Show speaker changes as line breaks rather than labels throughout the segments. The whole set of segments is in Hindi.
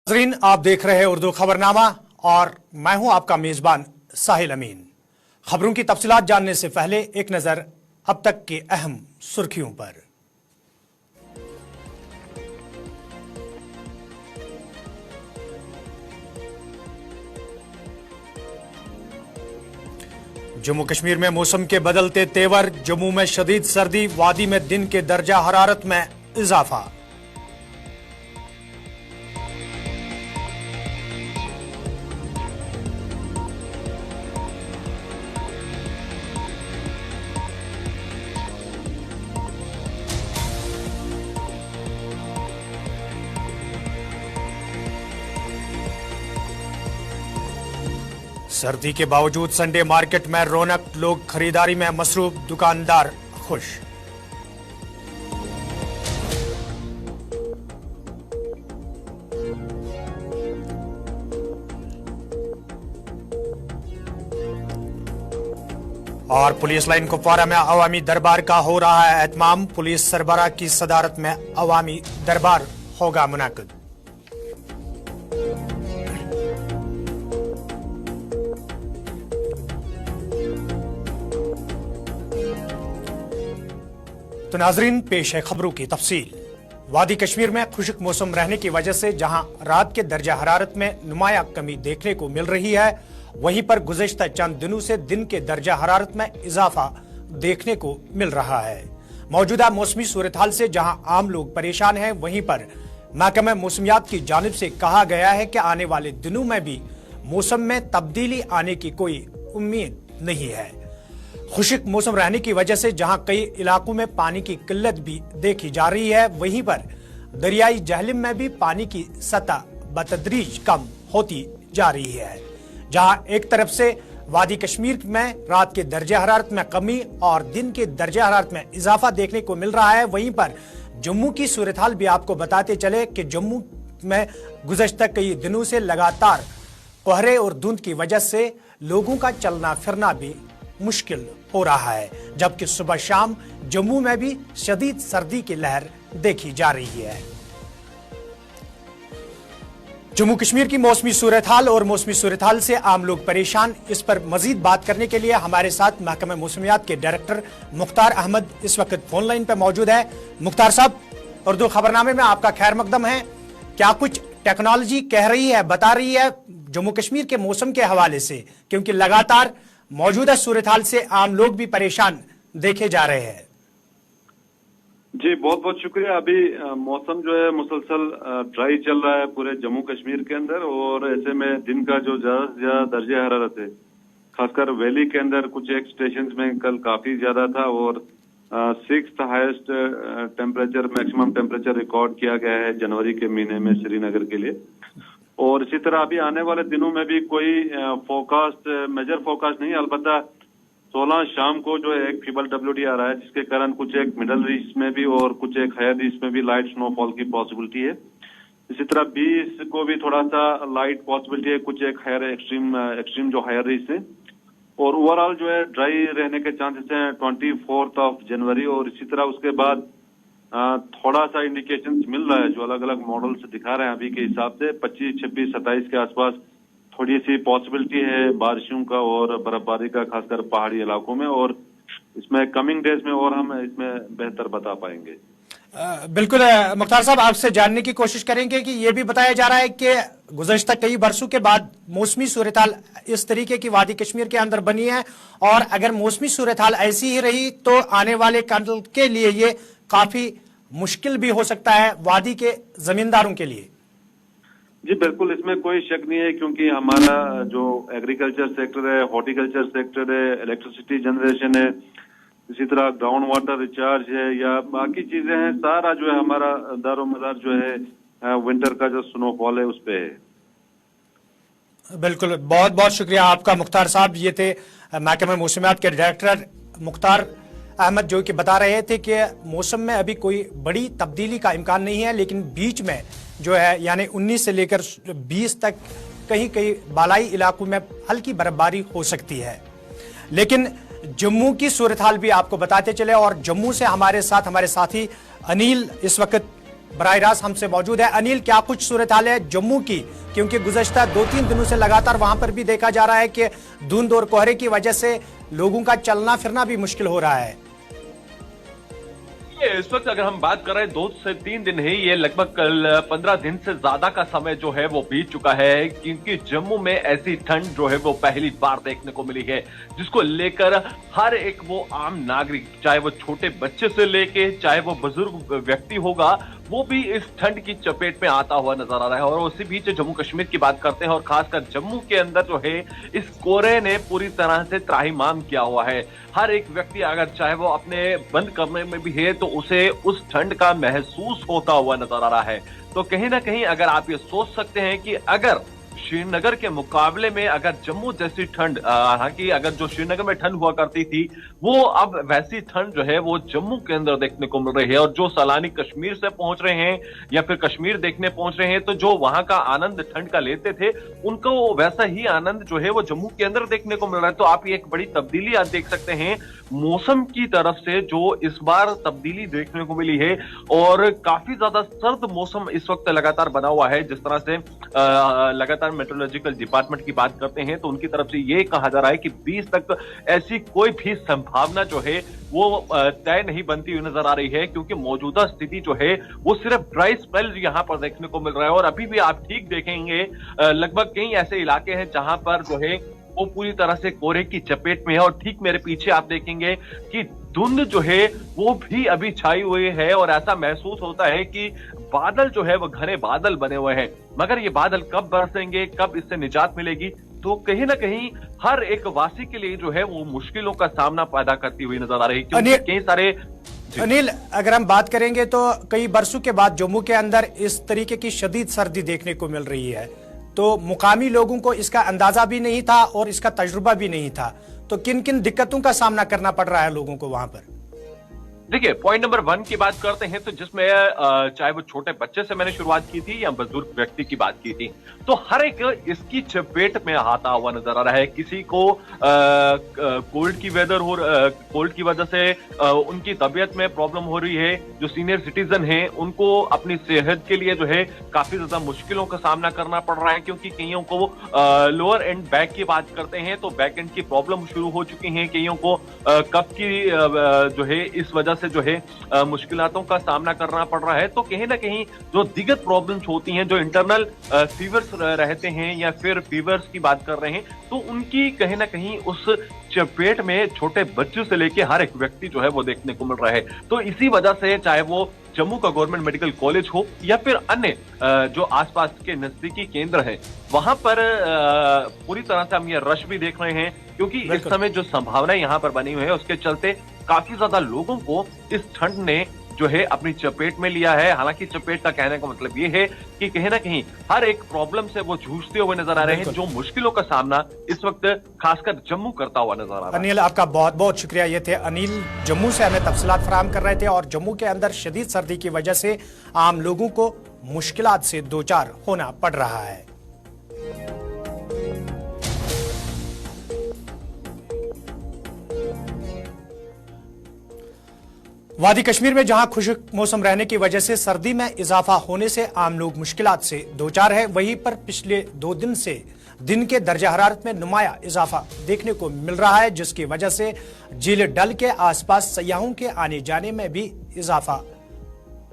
नाज़रीन, आप देख रहे हैं उर्दू खबरनामा और मैं हूं आपका मेजबान साहिल अमीन। खबरों की तफसीलात जानने से पहले एक नजर अब तक की अहम सुर्खियों पर। जम्मू कश्मीर में मौसम के बदलते तेवर, जम्मू में शदीद सर्दी, वादी में दिन के दर्जा हरारत में इजाफा। सर्दी के बावजूद संडे मार्केट में रौनक, लोग खरीदारी में मसरूफ, दुकानदार खुश। और पुलिस लाइन कुपवारा में अवामी दरबार का हो रहा है एहतमाम। पुलिस सरबराह की सदारत में अवामी दरबार होगा मुनाकिद। तो नाजरीन, पेश है खबरों की तफसील। वादी कश्मीर में खुश्क मौसम रहने की वजह से जहां रात के दर्जा हरारत में नुमाया कमी देखने को मिल रही है, वहीं पर गुज़श्ता चंद दिनों से दिन के दर्जा हरारत में इजाफा देखने को मिल रहा है। मौजूदा मौसमी सूरत हाल से जहां आम लोग परेशान हैं, वहीं पर महकमा मौसमियात की जानिब से कहा गया है कि आने वाले दिनों में भी मौसम में तब्दीली आने की कोई उम्मीद नहीं है। खुश्क मौसम रहने की वजह से जहां कई इलाकों में पानी की किल्लत भी देखी जा रही है, वहीं पर दरियाई जहलिम में भी पानी की सतह बतदरीज कम होती जा रही है। जहां एक तरफ से वादी कश्मीर में रात के दर्जा हरारत में कमी और दिन के दर्जा हरारत में इजाफा देखने को मिल रहा है, वहीं पर जम्मू की सूरत हाल भी आपको बताते चले कि जम्मू में गुज़श्ता कई दिनों से लगातार कोहरे और धुंध की वजह से लोगों का चलना फिरना भी मुश्किल हो रहा है, जबकि सुबह शाम जम्मू में भी शदीद सर्दी की लहर देखी जा रही है। जम्मू कश्मीर की मौसमी सूरत हाल और मौसमी सूरत हाल से आम लोग परेशान, इस पर मजीद बात करने के लिए हमारे साथ महकमा मौसमियात के डायरेक्टर मुख्तार अहमद इस वक्त फोन लाइन पर मौजूद है। मुख्तार साहब, उर्दू खबरनामे में आपका खैर मकदम है। क्या कुछ टेक्नोलॉजी कह रही है, बता रही है जम्मू कश्मीर के मौसम के हवाले से, क्योंकि लगातार मौजूदा सूरत हाल से आम लोग भी परेशान देखे जा रहे हैं?
जी बहुत बहुत शुक्रिया। अभी मौसम जो है मुसलसल ड्राई चल रहा है पूरे जम्मू कश्मीर के अंदर, और ऐसे में दिन का जो ज्यादा से ज्यादा दर्जा हरारत है, खासकर वैली के अंदर कुछ एक स्टेशन में कल काफी ज्यादा था, और 6th highest temperature, maximum temperature record किया गया है जनवरी के महीने में श्रीनगर के लिए। और इसी तरह अभी आने वाले दिनों में भी कोई मेजर फोरकास्ट नहीं, अलबत्ता 16 शाम को जो है एक फीबल WD आ रहा है, जिसके कारण कुछ एक मिडल रीच में भी और कुछ एक हायर रीच में भी लाइट स्नोफॉल की पॉसिबिलिटी है। इसी तरह 20 को भी थोड़ा सा लाइट पॉसिबिलिटी है, कुछ एक हायर एक्सट्रीम जो हायर रीच है, और ओवरऑल जो है ड्राई रहने के चांसेस हैं 24 जनवरी। और इसी तरह उसके बाद थोड़ा सा इंडिकेशंस मिल रहा है जो अलग अलग मॉडल्स दिखा रहे हैं अभी के हिसाब से 25, 26, 27 के आसपास थोड़ी सी पॉसिबिलिटी है बारिशों का और बर्फबारी का, खासकर पहाड़ी इलाकों में, और इसमें कमिंग डेज में और हम इसमें बेहतर बता पाएंगे।
बिल्कुल मुख्तार साहब, आपसे जानने की कोशिश करेंगे कि ये भी बताया जा रहा है कि गुज़श्ता कई बरसों के बाद मौसमी सूरत हाल इस तरीके की वादी कश्मीर के अंदर बनी है, और अगर मौसमी सूरत हाल ऐसी ही रही तो आने वाले कल के लिए ये काफी मुश्किल भी हो सकता है वादी के जमींदारों के लिए।
जी बिल्कुल, इसमें कोई शक नहीं है, क्योंकि हमारा जो एग्रीकल्चर सेक्टर है, हॉर्टिकल्चर सेक्टर है, इलेक्ट्रिसिटी जनरेशन है, इसी तरह ग्राउंड वाटर रिचार्ज है या बाकी चीजें हैं, सारा जो है हमारा दारोमदार जो है विंटर का जो स्नोफॉल है उस पे है।
बिल्कुल, बहुत बहुत शुक्रिया आपका मुख्तार साहब। ये थे महकमा मौसमियात के डायरेक्टर मुख्तार अहमद, जो कि बता रहे थे कि मौसम में अभी कोई बड़ी तब्दीली का इम्कान नहीं है, लेकिन बीच में जो है यानी 19 से लेकर 20 तक कहीं कहीं बालाई इलाकों में हल्की बर्फबारी हो सकती है। लेकिन जम्मू की सूरत हाल भी आपको बताते चले, और जम्मू से हमारे साथ हमारे साथी अनिल इस वक्त बराह रास्त हमसे मौजूद है। अनिल, क्या कुछ सूरत हाल है जम्मू की, क्योंकि गुज़श्ता 2-3 दिनों से लगातार वहां पर भी देखा जा रहा है कि धुंध और कोहरे की वजह से लोगों का चलना फिरना भी मुश्किल हो रहा है।
इस वक्त अगर हम बात कर रहे हैं 2 से 3 दिन है, ये लगभग कल 15 दिन से ज्यादा का समय जो है वो बीत चुका है, क्योंकि जम्मू में ऐसी ठंड जो है वो पहली बार देखने को मिली है, जिसको लेकर हर एक वो आम नागरिक, चाहे वो छोटे बच्चे से लेके चाहे वो बुजुर्ग व्यक्ति होगा, वो भी इस ठंड की चपेट में आता हुआ नजर आ रहा है। और उसी बीच जम्मू कश्मीर की बात करते हैं, और खासकर जम्मू के अंदर जो है इस कोहरे ने पूरी तरह से त्राहिमाम किया हुआ है। हर एक व्यक्ति अगर चाहे वो अपने बंद कमरे में भी है तो उसे उस ठंड का महसूस होता हुआ नजर आ रहा है। तो कहीं ना कहीं अगर आप ये सोच सकते हैं कि अगर श्रीनगर के मुकाबले में अगर जम्मू जैसी ठंड, हालांकि अगर जो श्रीनगर में ठंड हुआ करती थी वो अब वैसी ठंड जो है वो जम्मू के अंदर देखने को मिल रही है, और जो सैलानी कश्मीर से पहुंच रहे हैं या फिर कश्मीर देखने पहुंच रहे हैं तो जो वहां का आनंद ठंड का लेते थे उनको वैसा ही आनंद जो है वो जम्मू के अंदर देखने को मिल रहा है। तो आप ये एक बड़ी तब्दीली आप देख सकते हैं मौसम की तरफ से, जो इस बार तब्दीली देखने को मिली है, और काफी ज्यादा सर्द मौसम इस वक्त लगातार बना हुआ है। जिस तरह से लगातार मेट्रोलॉजिकल डिपार्टमेंट की बात करते हैं तो उनकी तरफ से ये कहा जा रहा है कि 20 तक ऐसी कोई भी संभावना जो है वो तय नहीं बनती हुई नजर आ रही है, क्योंकि मौजूदा स्थिति जो है वो सिर्फ ड्राई स्पेल यहां पर देखने को मिल रहा है। और अभी भी आप ठीक देखेंगे लगभग कई ऐसे इलाके हैं जहां पर जो है वो पूरी तरह से कोहरे की चपेट में है, और ठीक मेरे पीछे आप देखेंगे कि धुंध जो है वो भी अभी छाई हुई है, और ऐसा महसूस होता है कि बादल जो है वो घने बादल बने हुए हैं। मगर ये बादल कब बरसेंगे, कब इससे निजात मिलेगी, तो कहीं ना कहीं हर एक वासी के लिए जो है वो मुश्किलों का सामना पैदा करती हुई नजर आ रही है, क्योंकि कई सारे
अनिल, अगर हम बात करेंगे तो कई बरसों के बाद जम्मू के अंदर इस तरीके की शदीद सर्दी देखने को मिल रही है, तो मुकामी लोगों को इसका अंदाजा भी नहीं था और इसका तजुर्बा भी नहीं था, तो किन किन दिक्कतों का सामना करना पड़ रहा है लोगों को वहां पर?
देखिए, पॉइंट नंबर 1 की बात करते हैं तो जिसमें चाहे वो छोटे बच्चे से मैंने शुरुआत की थी या बुजुर्ग व्यक्ति की बात की थी, तो हर एक इसकी चपेट में आता हुआ नजर आ रहा है। किसी को कोल्ड की वेदर हो, कोल्ड की वजह से उनकी तबीयत में प्रॉब्लम हो रही है। जो सीनियर सिटीजन हैं उनको अपनी सेहत के लिए जो है काफी ज्यादा मुश्किलों का सामना करना पड़ रहा है, क्योंकि कईयों को लोअर एंड बैक की बात करते हैं तो बैक एंड की प्रॉब्लम शुरू हो चुकी है। कईयों को कफ की जो है इस वजह से जो है मुश्किलातों का सामना करना पड़ रहा है। तो कहीं ना कहीं जो दिग्गज प्रॉब्लम्स होती हैं, जो इंटरनल फीवर्स रहते हैं या फिर फीवर्स की बात कर रहे हैं, तो उनकी कहीं ना कहीं उस चपेट में छोटे बच्चों से लेके हर एक व्यक्ति जो है वो देखने को मिल रहा है। तो इसी वजह से चाहे वो जम्मू का गवर्नमेंट मेडिकल कॉलेज हो या फिर अन्य जो आसपास के नजदीकी केंद्र हैं, वहां पर पूरी तरह से हम ये रश भी देख रहे हैं, क्योंकि इस समय जो संभावनाएं यहां पर बनी हुई है उसके चलते काफी ज्यादा लोगों को इस ठंड ने जो है अपनी चपेट में लिया है। हालांकि चपेट का कहने का मतलब ये है कि कहीं ना कहीं हर एक प्रॉब्लम से वो जूझते हुए नजर आ रहे हैं, जो मुश्किलों का सामना इस वक्त खासकर जम्मू करता हुआ नजर आ रहा है।
अनिल, आपका बहुत बहुत शुक्रिया। ये थे अनिल, जम्मू से हमें तफसीलात फराहम कर रहे थे, और जम्मू के अंदर शदीद सर्दी की वजह से आम लोगों को मुश्किलात से दो चार होना पड़ रहा है। वादी कश्मीर में जहां खुश्क मौसम रहने की वजह से सर्दी में इजाफा होने से आम लोग मुश्किलात से दो चार है, वहीं पर पिछले 2 दिन से दिन के दर्जा हरारत में नुमाया इजाफा देखने को मिल रहा है, जिसकी वजह से झील डल के आसपास सयाहों के आने जाने में भी इजाफा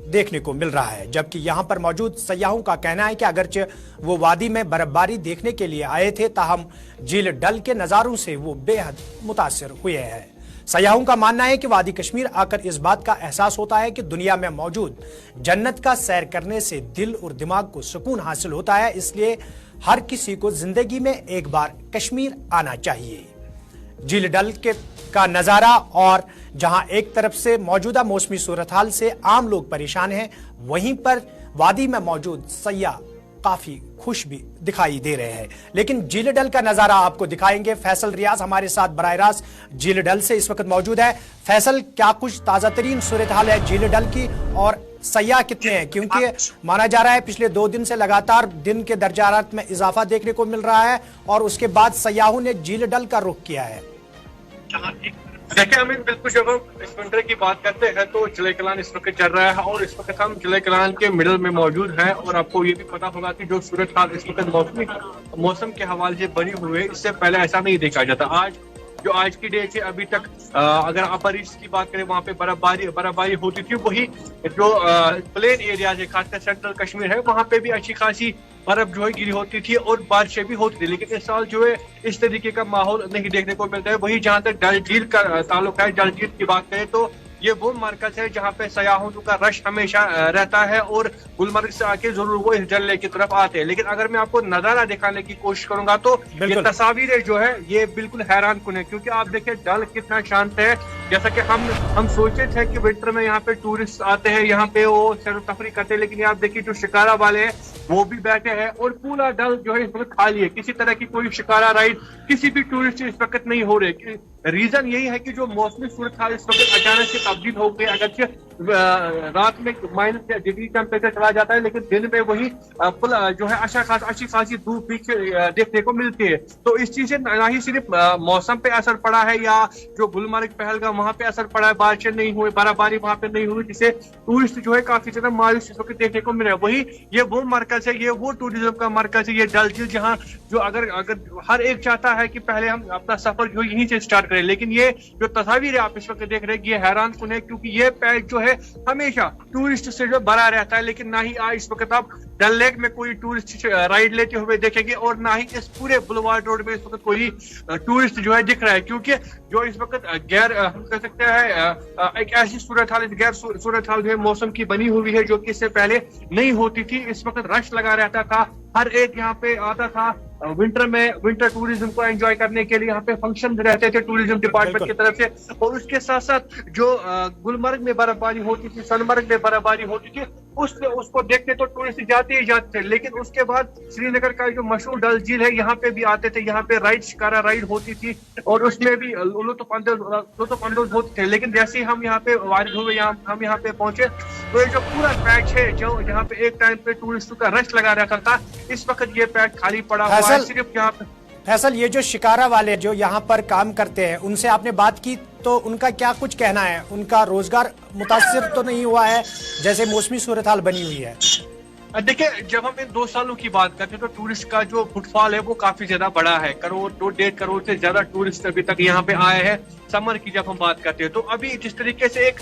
देखने को मिल रहा है। जबकि यहां पर मौजूद सयाहों का कहना है कि अगरचे वो वादी में बर्फबारी देखने के लिए आए थे, ताहम झील डल के नजारों से वो बेहद मुतासिर हुए हैं। सयाहों का मानना है कि वादी कश्मीर आकर इस बात का एहसास होता है कि दुनिया में मौजूद जन्नत का सैर करने से दिल और दिमाग को सुकून हासिल होता है, इसलिए हर किसी को जिंदगी में एक बार कश्मीर आना चाहिए। झील डल के का नजारा, और जहां एक तरफ से मौजूदा मौसमी सूरत हाल से आम लोग परेशान हैं, वहीं पर वादी में मौजूद सयाह काफी खुश भी दिखाई दे रहे हैं। लेकिन झील डल का नजारा आपको दिखाएंगे। फैसल रियाज हमारे साथ बराह रास्त झील डल से इस वक्त मौजूद है। फैसल, क्या कुछ ताजा तरीन सूरत हाल है झील डल की, और सयाह कितने हैं? क्योंकि माना जा रहा है पिछले 2 दिन से लगातार दिन के दर्जा हरारत में इजाफा देखने को मिल रहा है, और उसके बाद सयाहों ने झील डल का रुख किया है।
देखिए अमित, बिल्कुल जब हम इस विंटर की बात करते हैं तो चिले कलान इस वक्त चल रहा है और इस वक्त हम चिले कलान के मिडल में मौजूद हैं। और आपको ये भी पता होगा कि जो सूरत हाल इस वक्त मौसम के हवाले से बनी हुई है, इससे पहले ऐसा नहीं देखा जाता। आज की डेट से अभी तक अगर अपर ईस्ट की बात करें, वहाँ पे बर्फबारी होती थी। वही जो प्लेन एरियाज है, खासकर सेंट्रल कश्मीर है, वहाँ पे भी अच्छी खासी बर्फ जो है गिरी होती थी और बारिशें भी होती थी। लेकिन इस साल जो है इस तरीके का माहौल नहीं देखने को मिलता है। वही जहाँ तक डल झील का ताल्लुक है, डल झील की बात करें तो ये वो मरकज है जहाँ पे सयाहों का रश हमेशा रहता है और गुलमर्ग से आके जरूर वो इस डल लेक की तरफ आते हैं। लेकिन अगर मैं आपको नजारा दिखाने की कोशिश करूंगा तो ये तस्वीरें जो है ये बिल्कुल हैरान कुन है, क्योंकि आप देखिए डल कितना शांत है। जैसा कि हम सोचे थे कि विंटर में यहाँ पे टूरिस्ट आते हैं, यहाँ पे वो सैर तफरी करते हैं, लेकिन आप देखिए जो शिकारा वाले हैं वो भी बैठे हैं और पूरा डल जो है इस वक्त खाली है। किसी तरह की कोई शिकारा राइड किसी भी टूरिस्ट इस वक्त नहीं हो रहे। रीजन यही है कि जो मौसमी सूरत हाल इस वक्त अचानक से तब्दील हो गई। अगरचे रात में माइनस डिग्री टेम्परेचर चला जाता है, लेकिन दिन में वही जो है अच्छी खासी धूप भी देखने को मिलती है। तो इस चीज से ना ही सिर्फ मौसम पे असर पड़ा है या जो गुलमर्ग पहलगाम वहां पे असर पड़ा है, बारिशें नहीं हुई, बर्फबारी वहां पे नहीं हुई, जिससे टूरिस्ट जो है काफी ज्यादा मायूस इस वक्त देखने को मिल रहा है। वही ये वो मरकज है, ये वो टूरिज्म का मरकज है, ये डल झील, जहाँ जो अगर हर एक चाहता है कि पहले हम अपना सफर जो यहीं से स्टार्ट करें। लेकिन ये जो तस्वीर आप इस वक्त देख रहे हैं ये हैरान कुन है, क्योंकि ये पैच जो है हमेशा टूरिस्ट से जो भरा रहता है। लेकिन ना ही इस वक्त आप डल लेक में कोई टूरिस्ट राइड लेते हुए देखेंगे और ना ही इस पूरे बुलवार्ड रोड में इस वक्त कोई टूरिस्ट जो है दिख रहा है। क्योंकि जो इस वक्त गैर हम कह सकते हैं एक ऐसी सूरत हाल, गैर सूरत हाल जो है मौसम की बनी हुई है, जो कि इससे पहले नहीं होती थी। इस वक्त रश लगा रहता था, हर एक यहाँ पे आता था विंटर में विंटर टूरिज्म को एंजॉय करने के लिए। यहाँ पे फंक्शन रहते थे टूरिज्म डिपार्टमेंट की तरफ से। और उसके साथ साथ जो गुलमर्ग में बर्फबारी होती थी, सोनमर्ग में बर्फबारी होती थी, उसको देखने तो टूरिस्ट जाते ही जाते थे। लेकिन उसके बाद श्रीनगर का जो मशहूर डल झील है, यहाँ पे भी आते थे। यहाँ पे शिकारा राइड होती थी और उसमें भी लुत्फ होते थे। लेकिन जैसे ही हम यहाँ पे वारिद हुए, हम यहाँ पे पहुंचे, तो ये जो पूरा पैच है जो जहाँ पे एक टाइम पे टूरिस्टों का रश लगा रहता था, इस वक्त ये पैच खाली पड़ा हुआ है। सिर्फ यहाँ पे
फैसल, ये जो शिकारा वाले जो यहाँ पर काम करते हैं, उनसे आपने बात की तो उनका क्या कुछ कहना है? उनका रोजगार मुतासिर तो नहीं हुआ है जैसे मौसमी सूरत हाल बनी हुई है?
देखिए, जब हम इन 2 सालों की बात करते हैं तो टूरिस्ट का जो फुटफॉल है वो काफी ज्यादा बड़ा है। 1.5 करोड़ से ज्यादा टूरिस्ट अभी तक यहाँ पे आए हैं। समर की जब हम बात करते हैं तो अभी जिस तरीके से एक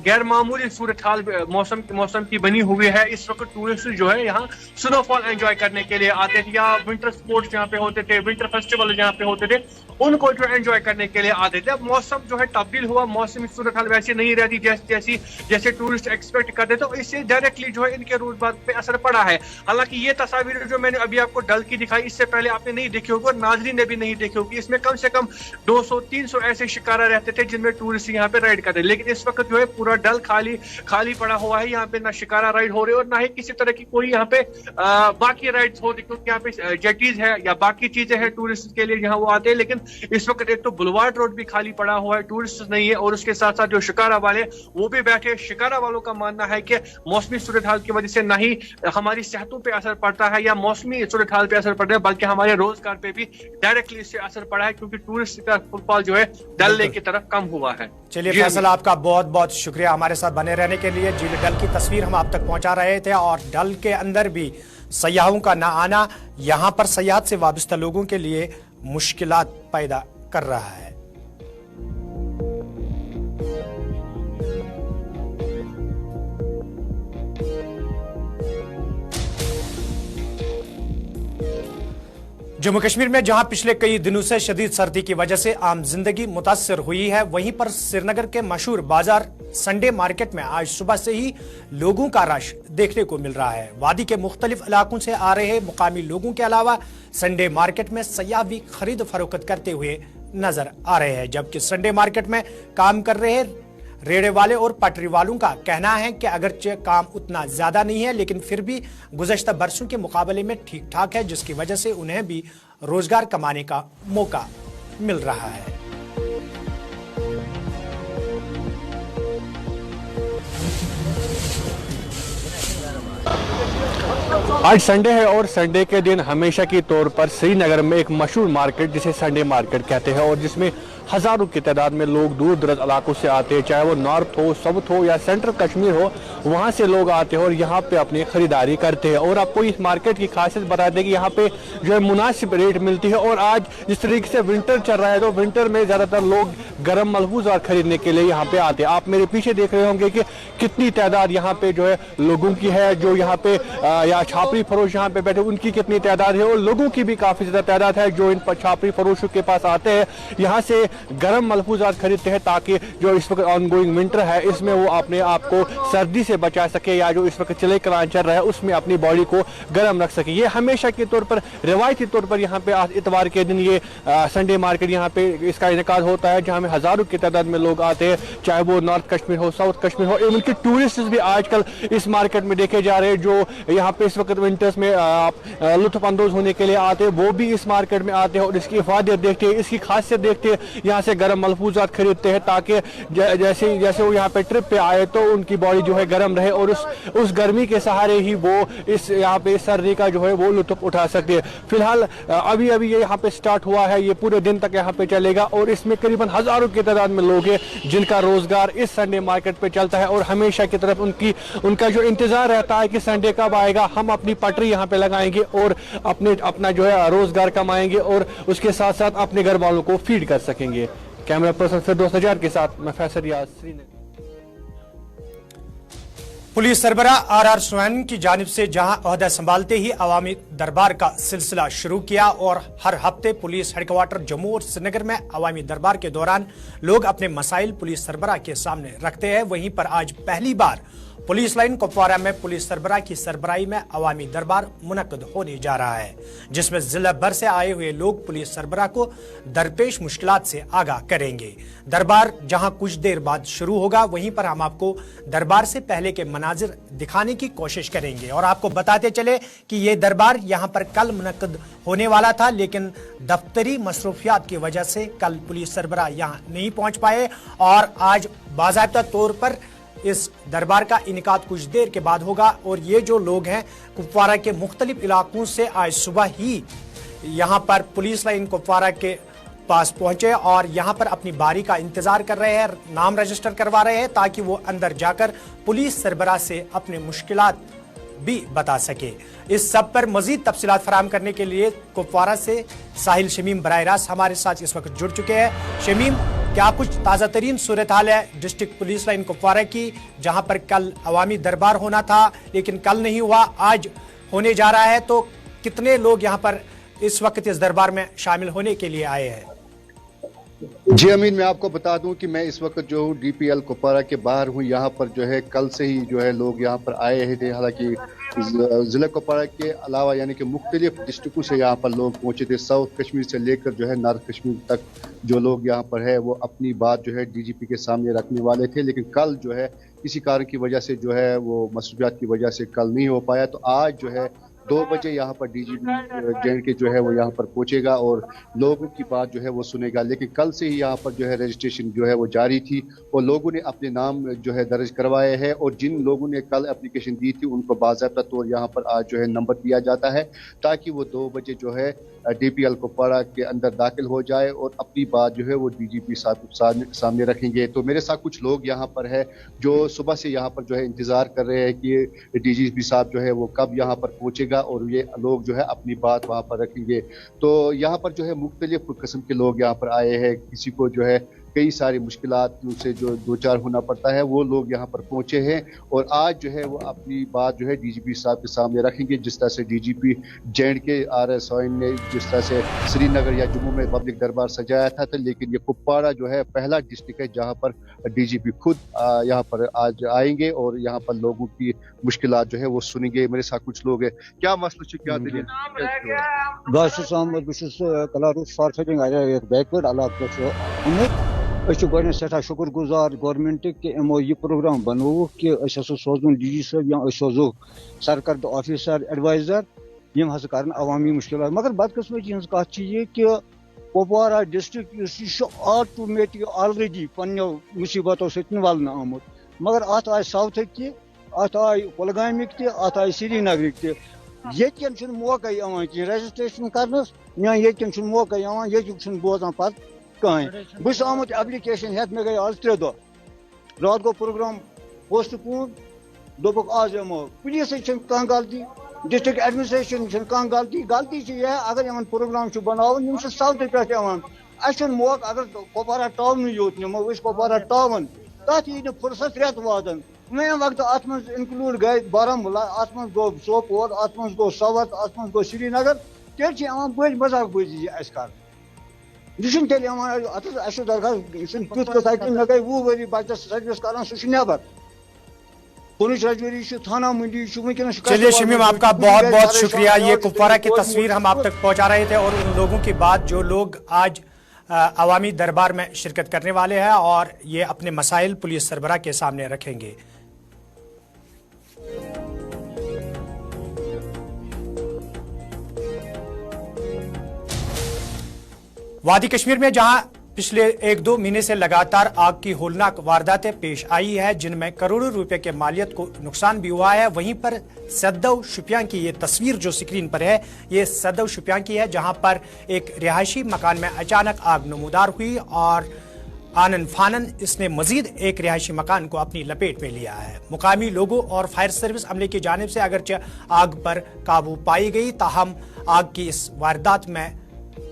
गैर मामूली सूरत हाल मौसम की बनी हुई है, इस वक्त टूरिस्ट जो है यहाँ स्नोफॉल एंजॉय करने के लिए आते थे, या विंटर स्पोर्ट्स जहाँ पे होते थे, विंटर फेस्टिवल जहाँ पे होते थे, उनको जो एंजॉय करने के लिए आते थे। अब मौसम जो है तब्दील हुआ, मौसमी सूरत हाल वैसे नहीं रहती जैसे टूरिस्ट एक्सपेक्ट करते, तो इससे डायरेक्टली जो है इनके रोजगार पे असर पड़ा है। हालांकि ये तस्वीर जो मैंने अभी आपको डल की दिखाई, इससे पहले आपने नहीं देखी होगी और नाजरीन ने भी नहीं देखी होगी। इसमें कम से कम 200-300 ऐसे शिकारा रहते थे जिनमें टूरिस्ट यहाँ पे राइड करते। लेकिन इस वक्त जो है पूरा डल खाली पड़ा हुआ है। यहाँ पे ना शिकारा राइड हो रही और ना ही किसी तरह की कोई यहाँ पे बाकी राइड्स होती, क्योंकि यहाँ पे जेटीज है या बाकी चीजें हैं टूरिस्ट के लिए जहाँ वो आते हैं। लेकिन इस वक्त एक तो बुलवार्ड रोड भी खाली पड़ा हुआ है, टूरिस्ट नहीं है, और उसके साथ साथ जो शिकारा वाले वो भी बैठे। शिकारा वालों का मानना है कि मौसमी सूरत हाल की वजह से ना ही हमारी सेहतों पे असर पड़ता है या मौसमी सूरत हाल पे असर पड़ता है, बल्कि हमारे रोजगार पे भी डायरेक्टली इससे असर पड़ा है, क्योंकि टूरिस्ट का फुटफॉल जो है डल लेक की तरफ कम हुआ है।
चलिए फैसल, आपका बहुत बहुत शुक्रिया हमारे साथ बने रहने के लिए। झील डल की तस्वीर हम आप तक पहुंचा रहे थे और डल के अंदर भी सयाहों का ना आना यहाँ पर सयाहत से वाबस्ता लोगों के लिए मुश्किलात पैदा कर रहा है। जम्मू कश्मीर में जहां पिछले कई दिनों से शदीद सर्दी की वजह से आम जिंदगी मुतासर हुई है, वहीं पर श्रीनगर के मशहूर बाजार संडे मार्केट में आज सुबह से ही लोगों का रश देखने को मिल रहा है। वादी के मुख्तलिफ इलाकों से आ रहे मुकामी लोगों के अलावा संडे मार्केट में सयाह भी खरीद फरोख्त करते हुए नजर आ रहे हैं, जबकि संडे मार्केट में काम कर रहे रेड़े वाले और पटरी वालों का कहना है कि अगरचे काम उतना ज्यादा नहीं है, लेकिन फिर भी गुज़श्ता बरसों के मुकाबले में ठीक ठाक है, जिसकी वजह से उन्हें भी रोजगार कमाने का मौका मिल रहा है।
आज संडे है और संडे के दिन हमेशा की तौर पर श्रीनगर में एक मशहूर मार्केट जिसे संडे मार्केट कहते हैं और जिसमें हजारों की तादाद में लोग दूर दराज इलाकों से आते हैं, चाहे वो नॉर्थ हो, साउथ हो या सेंट्रल कश्मीर हो, वहाँ से लोग आते हैं और यहाँ पे अपनी खरीदारी करते हैं। और आपको इस मार्केट की खासियत बता दें कि यहाँ पे जो है मुनासिब रेट मिलती है। और आज जिस तरीके से विंटर चल रहा है तो विंटर में ज़्यादातर लोग गर्म मलबूज़ात खरीदने के लिए यहाँ पे आते हैं। आप मेरे पीछे देख रहे होंगे कि कितनी तादाद यहाँ पे जो है लोगों की है, जो यहाँ पे या छापरी फरोश यहाँ पे बैठे उनकी कितनी तादाद है, और लोगों की भी काफ़ी ज़्यादा तादाद है जो इन छापरी फरोशों के पास आते हैं, यहाँ से गर्म मलबूज़ात खरीदते हैं ताकि जो इस वक्त ऑनगोइंग विंटर है इसमें वो अपने आप को सर्दी से बचा सके, या जो इस वक्त चले कलान चल रहा है उसमें अपनी बॉडी को गर्म रख सके। ये हमेशा के तौर पर रिवायती तौर पर यहाँ पे इतवार के दिन ये संडे मार्केट यहाँ पे इसका इनेकाद होता है, जहाँ में हजारों की तादाद में लोग आते हैं, चाहे वो नॉर्थ कश्मीर हो, साउथ कश्मीर हो। इवन के टूरिस्ट भी आजकल इस मार्केट में देखे जा रहे हैं जो यहाँ पे इस वक्त विंटर्स में लुत्फ अंदोज होने के लिए आते हैं, वो भी इस मार्केट में आते हैं और इसकी इफादत देखते हैं, इसकी खासियत देखते हैं, यहाँ से गर्म मलफूजात खरीदते हैं ताकि जैसे वो यहाँ पे ट्रिप पे आए तो उनकी बॉडी जो है गर्म रहे और उस गर्मी के सहारे ही वो इस यहाँ पे सर्दी का जो है वो लुत्फ उठा सकते हैं। फिलहाल अभी ये यहाँ पे स्टार्ट हुआ है, ये पूरे दिन तक यहाँ पे चलेगा और इसमें करीबन हजारों की तादाद में लोग हैं जिनका रोजगार इस संडे मार्केट पे चलता है और हमेशा की तरफ उनका जो इंतजार रहता है कि संडे कब आएगा, हम अपनी पटरी यहाँ पे लगाएंगे और अपना जो है रोजगार कमाएंगे और उसके साथ साथ अपने घर वालों को फीड कर सकेंगे। कैमरा पर्सन फिरदौस नजार के साथ मैं फैसल रियाज, श्रीनगर।
पुलिस सरबराह आर सुवैन की जानिब से जहां ओहदा संभालते ही अवामी दरबार का सिलसिला शुरू किया और हर हफ्ते पुलिस हेडक्वार्टर जम्मू और श्रीनगर में अवामी दरबार के दौरान लोग अपने मसाइल पुलिस सरबराह के सामने रखते हैं, वहीं पर आज पहली बार पुलिस लाइन कुपवारा में पुलिस सरबराह की सरबराही में अवामी दरबार मुनक्कद होने जा रहा है, जिसमें जिला भर से आए हुए लोग पुलिस सरबराह को दरपेश मुश्किलात से आगाह करेंगे। दरबार जहां कुछ देर बाद शुरू होगा, वहीं पर हम आपको दरबार से पहले के मनाजिर दिखाने की कोशिश करेंगे और आपको बताते चले कि ये दरबार यहां पर कल मुनक्कद होने वाला था, लेकिन दफ्तरी मसरूफियात की वजह से कल पुलिस सरबराह यहां नहीं पहुंच पाए और आज बाज़ाब्ता तौर पर इस दरबार का इनेकाद कुछ देर के बाद होगा। और ये जो लोग हैं कुपवारा के मुख्तलिफ इलाकों से आज सुबह ही यहाँ पर पुलिस लाइन कुपवारा के पास पहुंचे और यहाँ पर अपनी बारी का इंतजार कर रहे हैं, नाम रजिस्टर करवा रहे हैं ताकि वो अंदर जाकर पुलिस सरबराह से अपने मुश्किलात भी बता सके। इस सब पर मजीद तफसीलात फराहम करने के लिए कुपवारा से साहिल शमीम बराह रास्त हमारे साथ इस वक्त जुड़ चुके हैं। शमीम, क्या कुछ ताज़ा तरीन सूरत हाल है डिस्ट्रिक्ट पुलिस लाइन कुपवारा की, जहां पर कल अवामी दरबार होना था लेकिन कल नहीं हुआ, आज होने जा रहा है, तो कितने लोग यहां पर इस वक्त इस दरबार में शामिल होने के लिए आए हैं?
जी अमीन, मैं आपको बता दूं कि मैं इस वक्त जो हूँ DPL कुपवारा के बाहर हूँ। यहाँ पर जो है कल से ही जो है लोग यहाँ पर आए थे, हालांकि जिला कुपवारा के अलावा यानी कि मुख्तलिफ डिस्ट्रिक्टों से यहाँ पर लोग पहुंचे थे। साउथ कश्मीर से लेकर जो है नॉर्थ कश्मीर तक जो लोग यहाँ पर है वो अपनी बात जो है DGP के सामने रखने वाले थे, लेकिन कल जो है किसी कारण की वजह से जो है वो मसरूफियात की वजह से कल नहीं हो पाया। तो आज जो है 2 बजे यहाँ पर DGP JNK जो है वो यहाँ पर पहुंचेगा और लोगों की बात जो है वो सुनेगा। लेकिन कल से ही यहाँ पर जो है रजिस्ट्रेशन जो है वो जारी थी और लोगों ने अपने नाम जो है दर्ज करवाए हैं और जिन लोगों ने कल एप्लीकेशन दी थी उनको बाज़ाब्ता तौर यहाँ पर आज जो है नंबर दिया जाता है ताकि वो 2 बजे जो है DPL कुपवारा के अंदर दाखिल हो जाए और अपनी बात जो है वो DGP साहब सामने रखेंगे। तो मेरे साथ कुछ लोग यहाँ पर है जो सुबह से यहाँ पर जो है इंतज़ार कर रहे हैं कि DGP साहब जो है वो कब यहाँ पर पहुँचेगा और ये लोग जो है अपनी बात वहाँ पर रखेंगे। तो यहाँ पर जो है मुख्तलिफ किस्म के लोग यहाँ पर आए हैं, किसी को जो है कई सारी मुश्किलात से जो दो चार होना पड़ता है, वो लोग यहाँ पर पहुंचे हैं और आज जो है वो अपनी बात जो है DGP साहब के सामने रखेंगे। जिस तरह से DGP JNK RS सोइन ने जिस तरह से श्रीनगर या जम्मू में पब्लिक दरबार सजाया था, लेकिन ये कुपवारा जो है पहला डिस्ट्रिक्ट है जहाँ पर DGP खुद यहाँ पर आज आएंगे और यहाँ पर लोगों की मुश्किलात जो है वो सुनेंगे। मेरे साथ कुछ लोग हैं, क्या मसला क्या दलील?
सठा शुक्र गुजार गवर्नमेंट कि यमो यह प्रोग्राम बनोक कि सोजन DG साहब या सोजो सरकार ऑफिसर एडवाइजर यम हस कर अवामी मुश्किल। मगर बदकिस्मती हज कत यह कि कुपवारा डिस्ट्रिक्ट ऑटोमेटिक ऑलरेडी पन्नो मुसीबतों सत वलन आमुत, मगर अत आय साउथ कि अत आय कुलगामिक तत आय श्रीनगरिक तन मौका कह रजिस्ट्रेशन करनस या ये मौका ये बोजान पे कहें बस आमुत एप्लिकेशन हेत मे गई आज 3 दो रात को प्रोग्राम पोस्टपोन दोपक आज यमो पुलिस कह गलती डिस्ट्रिक्ट एडमिनिस्ट्रेशन कह गलती यह अगर इन प्रोग्राम बनावन साउथ पे अन मौक अगर कुपवारा टाउन योत नमो कुपवारा टाउन तथ यी फुर्सत रेत वातन मे वक्त अत मज इंक्लूड गए बारामूला अत मज गो सोपोर अत मज गो सवत अत मज गो श्रीनगर तेल बज मजाक बजी कर यह तेल अत दरखास्त तुत कथा कि मे गई 20 वरी बच्चस सर्विस कर सह नबर थाना मंडी।
चलिए शमीम, आपका बहुत बहुत शुक्रिया। ये कुपवारा की तस्वीर हम आप तक पहुंचा रहे थे और उन लोगों की बात जो लोग आज अवामी दरबार में शिरकत करने वाले हैं और ये अपने मसाइल पुलिस सरबराह के सामने रखेंगे। वादी कश्मीर में जहां पिछले 1-2 महीने से लगातार आग की होलनाक वारदातें पेश आई है जिनमें करोड़ों रुपए के मालियत को नुकसान भी हुआ है, वहीं पर सद्दव शुपियां की ये तस्वीर जो स्क्रीन पर है ये सद्दव शुपियां की है जहां पर एक रिहायशी मकान में अचानक आग नमूदार हुई और आनन फानन इसने मजीद एक रिहायशी मकान को अपनी लपेट में लिया है। मुकामी लोगों और फायर सर्विस अमले की जानिब से अगरचे आग पर काबू पाई गई ताहम आग की इस वारदात में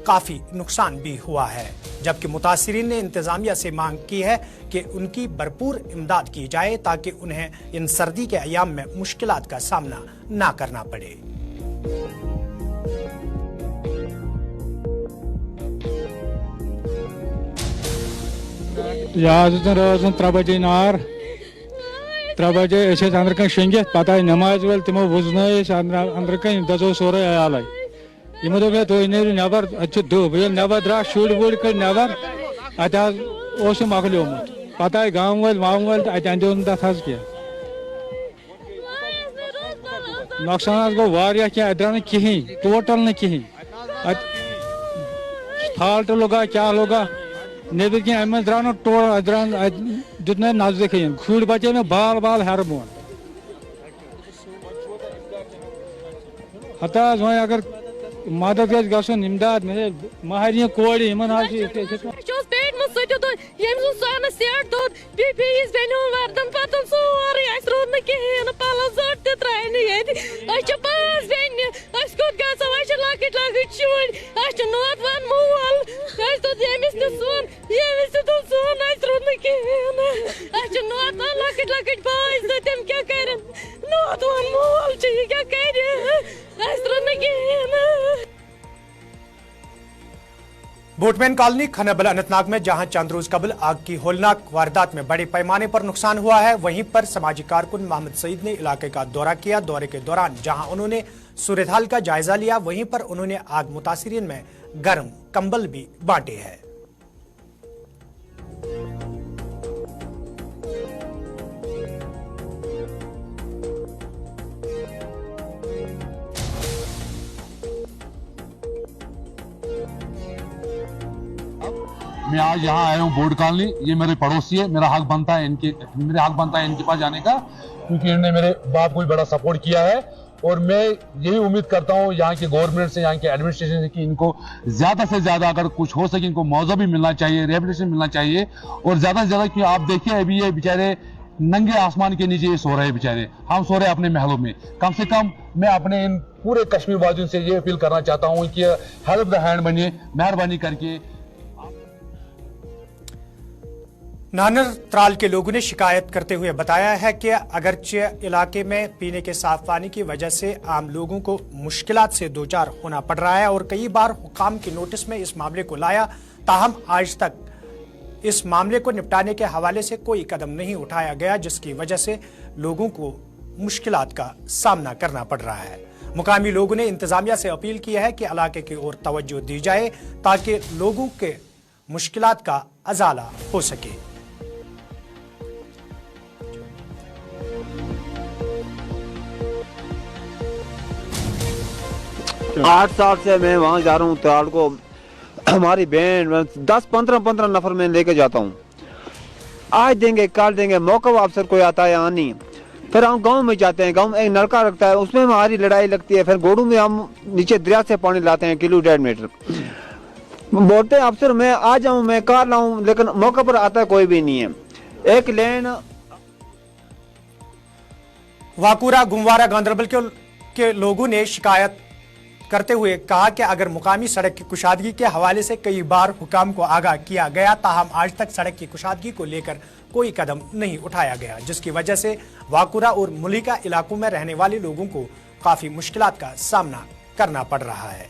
काफी नुकसान भी हुआ है, जबकि मुतासिरीन ने इंतजामिया से मांग की है कि उनकी भरपूर इमदाद की जाए ताकि उन्हें इन सर्दी के अयाम में मुश्किलात का सामना ना करना पड़े।
रोजन 3 बजे नार 3 बजे अंदर कन शेंगित पता नमाज वल तमो वजन अंदर कन दजो सोरे आल यमो दोप तुम नेरू नबर अच्छे दुब ये नबर द्रा शुर वुर कर नबर अत मकलोमुत पता गाँव वल वाम वल अत अंदो तथ कह नुकसान गो वारिया क्या अद्रा कहीं टोटल न कहीं फाल्ट लगा क्या लगा नेबर कह अम द्रा न दुत न नजदीक खुर बचे में बाल बाल हर बोन हता वो अगर मदद गन इमदाद महरिया कोड़ वर्दन पतन सोरे रोद न कहें पलो जोट त्रायन ये पांच बेन कत गो लकट लकट शुर नोत वन मोल यमिस सोन यमिस तुम सोन रोद न कहें नोत वन लकट लकट बाज तम क्या कर नोत वन मोल क्या कर रोद न कहें।
बोटमैन कॉलोनी खनबल अनंतनाग में जहां चंद रोज कबल आग की होलनाक वारदात में बड़े पैमाने पर नुकसान हुआ है, वहीं पर समाजी कारकुन मोहम्मद सईद ने इलाके का दौरा किया। दौरे के दौरान जहां उन्होंने सूरत हाल का जायजा लिया वहीं पर उन्होंने आग मुतासिरीन में गर्म कंबल भी बांटे हैं।
मैं आज यहाँ आया हूँ बोर्ड कॉलोनी, ये मेरे पड़ोसी है, मेरा हक बनता है इनके पास जाने का क्योंकि इन्होंने मेरे बाप को भी बड़ा सपोर्ट किया है और मैं यही उम्मीद करता हूँ यहाँ के गवर्नमेंट से यहाँ के एडमिनिस्ट्रेशन से कि इनको ज्यादा से ज्यादा अगर कुछ हो सके इनको मुआवजा भी मिलना चाहिए, रिहेबिलिटेशन मिलना चाहिए और ज्यादा से ज्यादा क्यों आप देखिए अभी ये बेचारे नंगे आसमान के नीचे सो रहे हैं बेचारे, हम सो रहे हैं अपने महलों में। कम से कम मैं अपने इन पूरे कश्मीर वासियों से ये अपील करना चाहता हूँ कि हेल्प द हैंड बनिए, मेहरबानी करके।
नानर त्राल के लोगों ने शिकायत करते हुए बताया है कि अगरचे इलाके में पीने के साफ पानी की वजह से आम लोगों को मुश्किलात से दो चार होना पड़ रहा है और कई बार हुकाम की नोटिस में इस मामले को लाया, ताहम आज तक इस मामले को निपटाने के हवाले से कोई कदम नहीं उठाया गया, जिसकी वजह से लोगों को मुश्किलात का सामना करना पड़ रहा है। मुकामी लोगों ने इंतजामिया से अपील की है कि इलाके की ओर तवज्जो दी जाए ताकि लोगों के मुश्किलात का अजाला हो सके।
8 साल से मैं वहाँ जा रहा हूँ त्राल को, हमारी बहन 10-15 नफर में लेके जाता हूँ, आज देंगे कल देंगे, मौका अफसर कोई आता है यहाँ नहीं। फिर हम गांव में जाते हैं, गांव में एक नलका रखता है, उसमें हमारी लड़ाई लगती है। फिर गोड़ू में हम नीचे दरिया से पानी लाते हैं किलो 1.5 मीटर। बोलते हैं अफसर मैं आ जाऊं, मैं कार लाऊं, लेकिन मौके पर आता कोई भी नहीं है। एक लेन
वाकुरा गुमवारा गांधरबल के लोगों ने शिकायत करते हुए कहा कि अगर मुकामी सड़क की कुशादगी के हवाले से कई बार हुकाम को आगाह किया गया, ताहम आज तक सड़क की कुशादगी को लेकर कोई कदम नहीं उठाया गया, जिसकी वजह से वाकुरा और मुलिका इलाकों में रहने वाले लोगों को काफी मुश्किलात का सामना करना पड़ रहा है।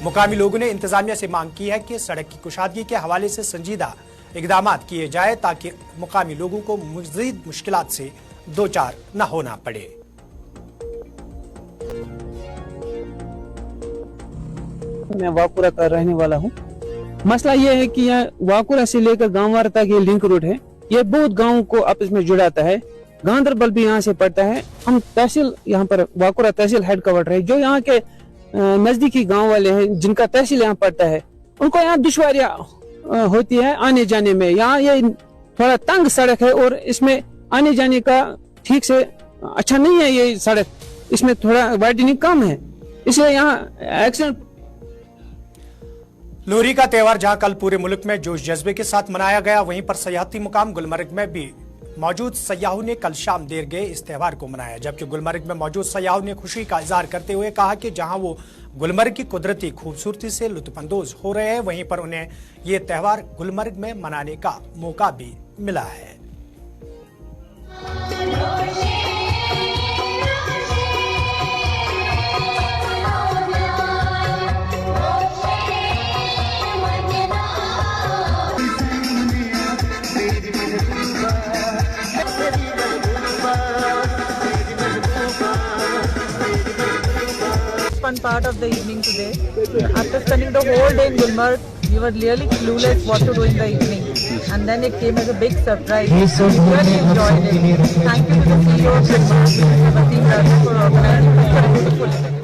मुकामी लोगों ने इंतजामिया से मांग की है कि सड़क की कुशादगी के हवाले से संजीदा इकदाम किए जाए ताकि मुकामी लोगों को मजीद मुश्किलात से दो चार न होना पड़े।
मैं वाकुरा का रहने वाला हूँ। मसला ये है कि यहाँ वाकुरा से लेकर गांववारा तक ये लिंक रोड है, ये बहुत गांवों को आपस में जुड़ाता है। गांधरबल भी यहाँ से पड़ता है। हम तहसील यहाँ पर वाकुरा तहसील हेडक्वार्टर है, जो यहाँ के नजदीकी गांव वाले हैं जिनका तहसील यहाँ पड़ता है, उनको यहाँ दुश्वारियां होती है आने जाने में। यहाँ ये थोड़ा तंग सड़क है और इसमें आने जाने का ठीक से अच्छा नहीं है ये सड़क, इसमें थोड़ा वाइडनिंग कम है, इसलिए यहाँ एक्सीडेंट।
लोहरी का त्योहार जहां कल पूरे मुल्क में जोश जज्बे के साथ मनाया गया, वहीं पर सयाहती मुकाम गुलमर्ग में भी मौजूद सयाहों ने कल शाम देर गए इस त्योहार को मनाया। जबकि गुलमर्ग में मौजूद सयाहों ने खुशी का इजहार करते हुए कहा कि जहां वो गुलमर्ग की कुदरती खूबसूरती से लुत्फअंदोज हो रहे हैं, वहीं पर उन्हें ये त्योहार गुलमर्ग में मनाने का मौका भी मिला है।
Fun part of the evening today. After spending the whole day in Gulmarg, we were really clueless what to do in the evening, and then it came as a big surprise. We really enjoyed it. Thank you to the CEO of Gulmarg, Wasim Raza, for organizing such a beautiful event.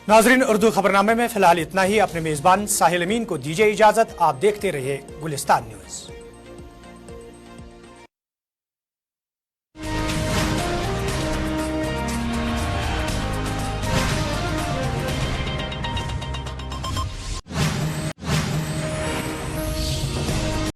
नाजरीन, उर्दू खबरनामे में फिलहाल इतना ही। अपने मेजबान साहिल अमीन को दीजिए इजाजत। आप देखते रहिए गुलिस्तान न्यूज।